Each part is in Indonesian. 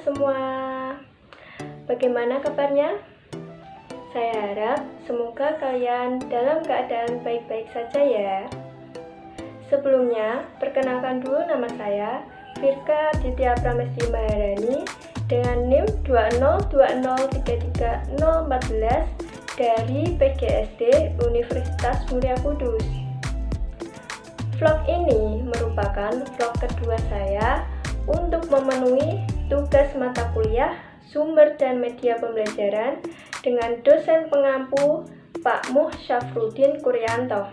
semua, bagaimana kabarnya? Saya harap semoga kalian dalam keadaan baik-baik saja ya. Sebelumnya, perkenalkan dulu nama saya, Firka Ditya Pramesti Maharani dengan NIM 202033014 dari PGSD Universitas Mulia Kudus. Vlog ini merupakan vlog kedua saya untuk memenuhi tugas mata kuliah Sumber dan Media Pembelajaran dengan dosen pengampu Pak Muh Syafruddin Kuryanto.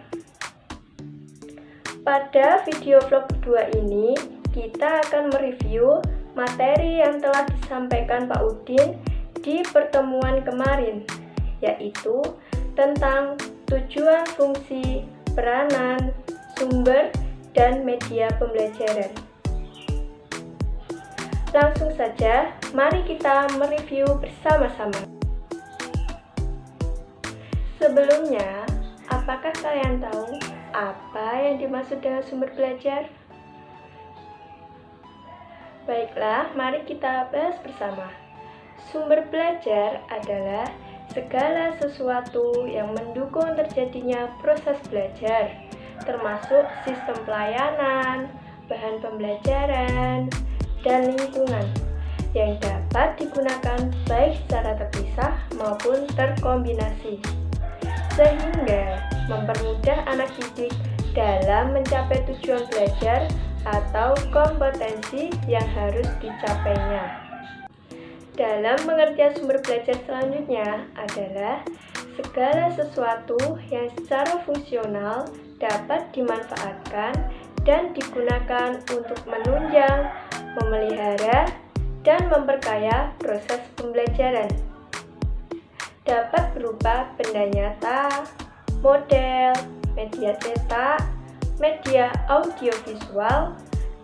Pada video vlog kedua ini, kita akan mereview materi yang telah disampaikan Pak Udin di pertemuan kemarin, yaitu tentang tujuan, fungsi, peranan, sumber, dan media pembelajaran. Langsung saja, mari kita mereview bersama-sama. Sebelumnya, apakah kalian tahu apa yang dimaksud dengan sumber belajar? Baiklah, mari kita bahas bersama. Sumber belajar adalah segala sesuatu yang mendukung terjadinya proses belajar, termasuk sistem pelayanan, bahan pembelajaran, dan lingkungan yang dapat digunakan baik secara terpisah maupun terkombinasi, sehingga mempermudah anak didik dalam mencapai tujuan belajar atau kompetensi yang harus dicapainya. Dalam pengertian sumber belajar selanjutnya adalah segala sesuatu yang secara fungsional dapat dimanfaatkan dan digunakan untuk menunjang, memelihara, dan memperkaya proses pembelajaran. Dapat berupa benda nyata, model, media cetak, media audiovisual,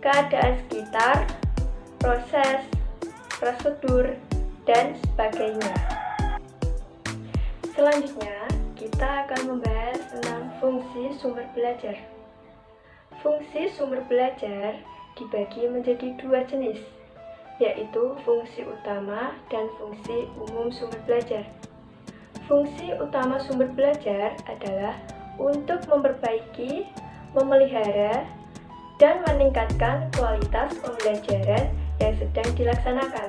keadaan sekitar, proses, prosedur, dan sebagainya. Selanjutnya, kita akan membahas tentang fungsi sumber belajar. Fungsi sumber belajar dibagi menjadi dua jenis, yaitu fungsi utama dan fungsi umum sumber belajar. Fungsi utama sumber belajar adalah untuk memperbaiki, memelihara, dan meningkatkan kualitas pembelajaran yang sedang dilaksanakan.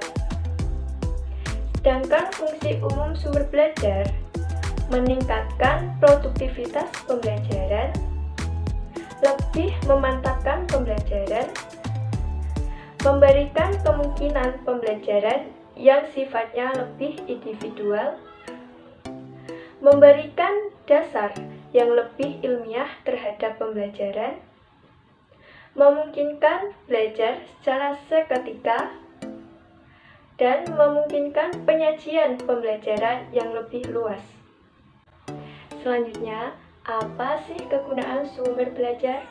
Sedangkan fungsi umum sumber belajar meningkatkan produktivitas pembelajaran, lebih memantapkan pembelajaran, memberikan kemungkinan pembelajaran yang sifatnya lebih individual, memberikan dasar yang lebih ilmiah terhadap pembelajaran, memungkinkan belajar secara seketika, dan memungkinkan penyajian pembelajaran yang lebih luas. Selanjutnya, apa sih kegunaan sumber belajar?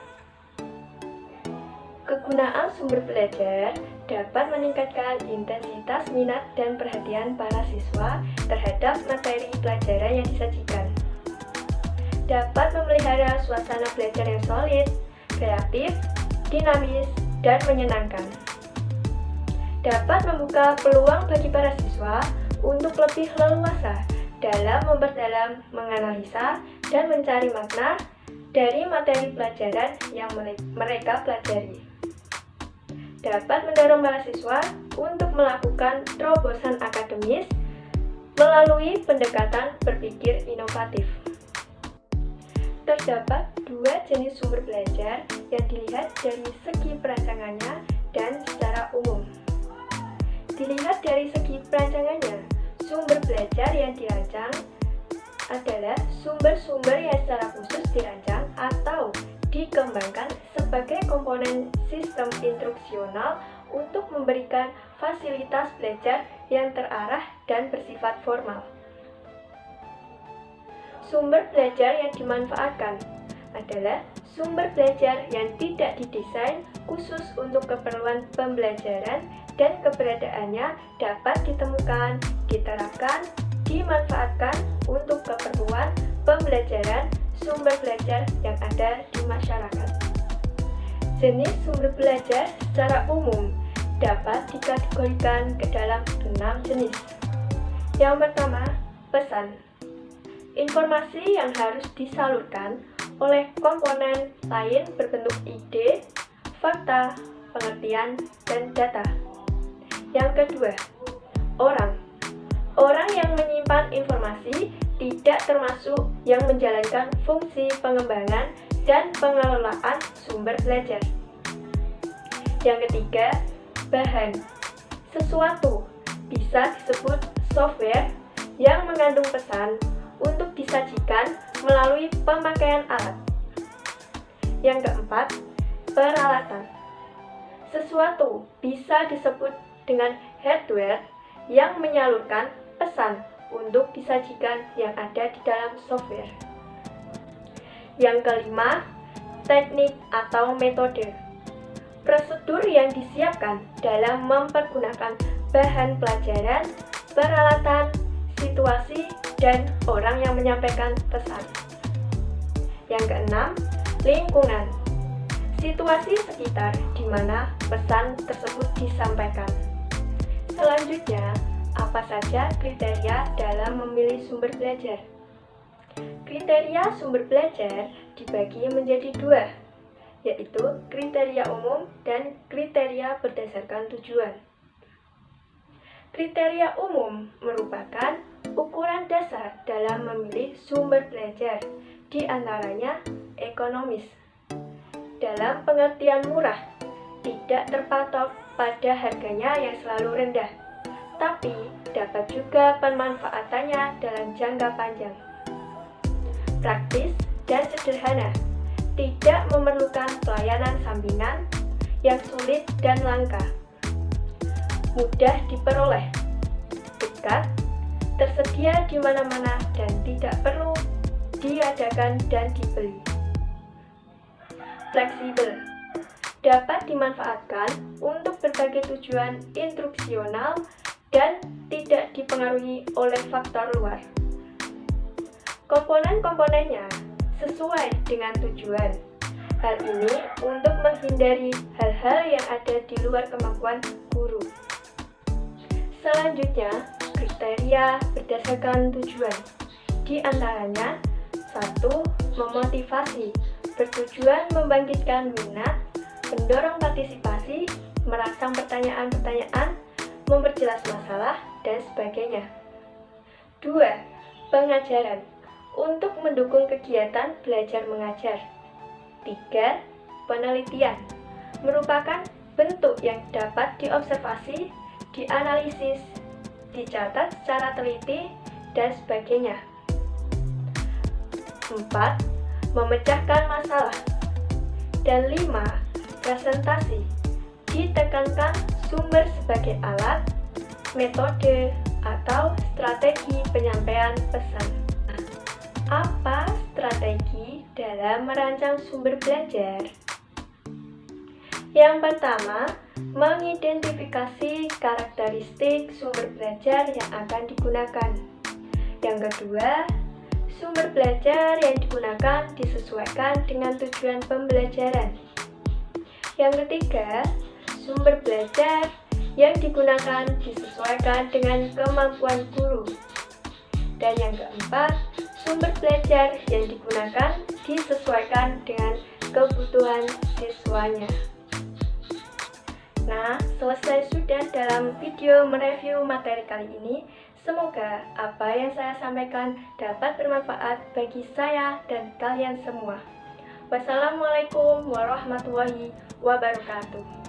Kegunaan sumber belajar dapat meningkatkan intensitas minat dan perhatian para siswa terhadap materi pelajaran yang disajikan. Dapat memelihara suasana belajar yang solid, kreatif, dinamis, dan menyenangkan. Dapat membuka peluang bagi para siswa untuk lebih leluasa dalam memperdalam, menganalisa, dan mencari makna dari materi pelajaran yang mereka pelajari. Dapat mendorong para siswa untuk melakukan terobosan akademis melalui pendekatan berpikir inovatif. Terdapat dua jenis sumber belajar yang dilihat dari segi perancangannya dan secara umum. Dilihat dari segi perancangannya, sumber belajar yang dirancang adalah sumber-sumber yang secara khusus dirancang atau dikembangkan sebagai komponen sistem instruksional untuk memberikan fasilitas belajar yang terarah dan bersifat formal. Sumber belajar yang dimanfaatkan adalah sumber belajar yang tidak didesain khusus untuk keperluan pembelajaran dan keberadaannya dapat ditemukan, diterapkan, dimanfaatkan untuk keperluan pembelajaran sumber belajar yang ada di masyarakat. Jenis sumber belajar secara umum dapat dikategorikan ke dalam 6 jenis. Yang pertama, pesan. Informasi yang harus disalurkan oleh komponen lain berbentuk ide, fakta, pengertian, dan data. Yang kedua, orang. Orang yang menyimpan informasi tidak termasuk yang menjalankan fungsi pengembangan dan pengelolaan sumber belajar. Yang ketiga, bahan. Sesuatu bisa disebut software yang mengandung pesan untuk disajikan melalui pemakaian alat. Yang keempat, peralatan. Sesuatu bisa disebut dengan hardware yang menyalurkan pesan untuk disajikan yang ada di dalam software. Yang kelima, teknik atau metode. Prosedur yang disiapkan dalam mempergunakan bahan pelajaran, peralatan, situasi, dan orang yang menyampaikan pesan. Yang keenam, lingkungan. Situasi sekitar di mana pesan tersebut disampaikan. Selanjutnya, apa saja kriteria dalam memilih sumber belajar? Kriteria sumber belajar dibagi menjadi 2, yaitu kriteria umum dan kriteria berdasarkan tujuan. Kriteria umum merupakan ukuran dasar dalam memilih sumber belajar, di antaranya ekonomis. Dalam pengertian murah, tidak terpatok pada harganya yang selalu rendah, tapi dapat juga pemanfaatannya dalam jangka panjang. Praktis dan sederhana, tidak memerlukan pelayanan sampingan yang sulit dan langka. Mudah diperoleh, dekat, tersedia di mana-mana dan tidak perlu diadakan dan dibeli. Fleksibel, dapat dimanfaatkan untuk berbagai tujuan instruksional dan tidak dipengaruhi oleh faktor luar. Komponen-komponennya sesuai dengan tujuan. Hal ini untuk menghindari hal-hal yang ada di luar kemampuan guru. Selanjutnya, kriteria berdasarkan tujuan. Di antaranya, 1. Memotivasi, bertujuan membangkitkan minat, mendorong partisipasi, merangsang pertanyaan-pertanyaan, memperjelas masalah, dan sebagainya. 2. Pengajaran, untuk mendukung kegiatan belajar mengajar. 3. Penelitian, merupakan bentuk yang dapat diobservasi, dianalisis, dicatat secara teliti, dan sebagainya. 4. Memecahkan masalah. Dan 5. Presentasi, ditekankan sumber sebagai alat, metode, atau strategi penyampaian pesan. Apa strategi dalam merancang sumber belajar? Yang pertama, mengidentifikasi karakteristik sumber belajar yang akan digunakan. Yang kedua, sumber belajar yang digunakan disesuaikan dengan tujuan pembelajaran. Yang ketiga, sumber belajar yang digunakan disesuaikan dengan kemampuan guru. Dan yang keempat, sumber belajar yang digunakan disesuaikan dengan kebutuhan siswanya. Nah, selesai sudah dalam video mereview materi kali ini. Semoga apa yang saya sampaikan dapat bermanfaat bagi saya dan kalian semua. Wassalamualaikum warahmatullahi wabarakatuh.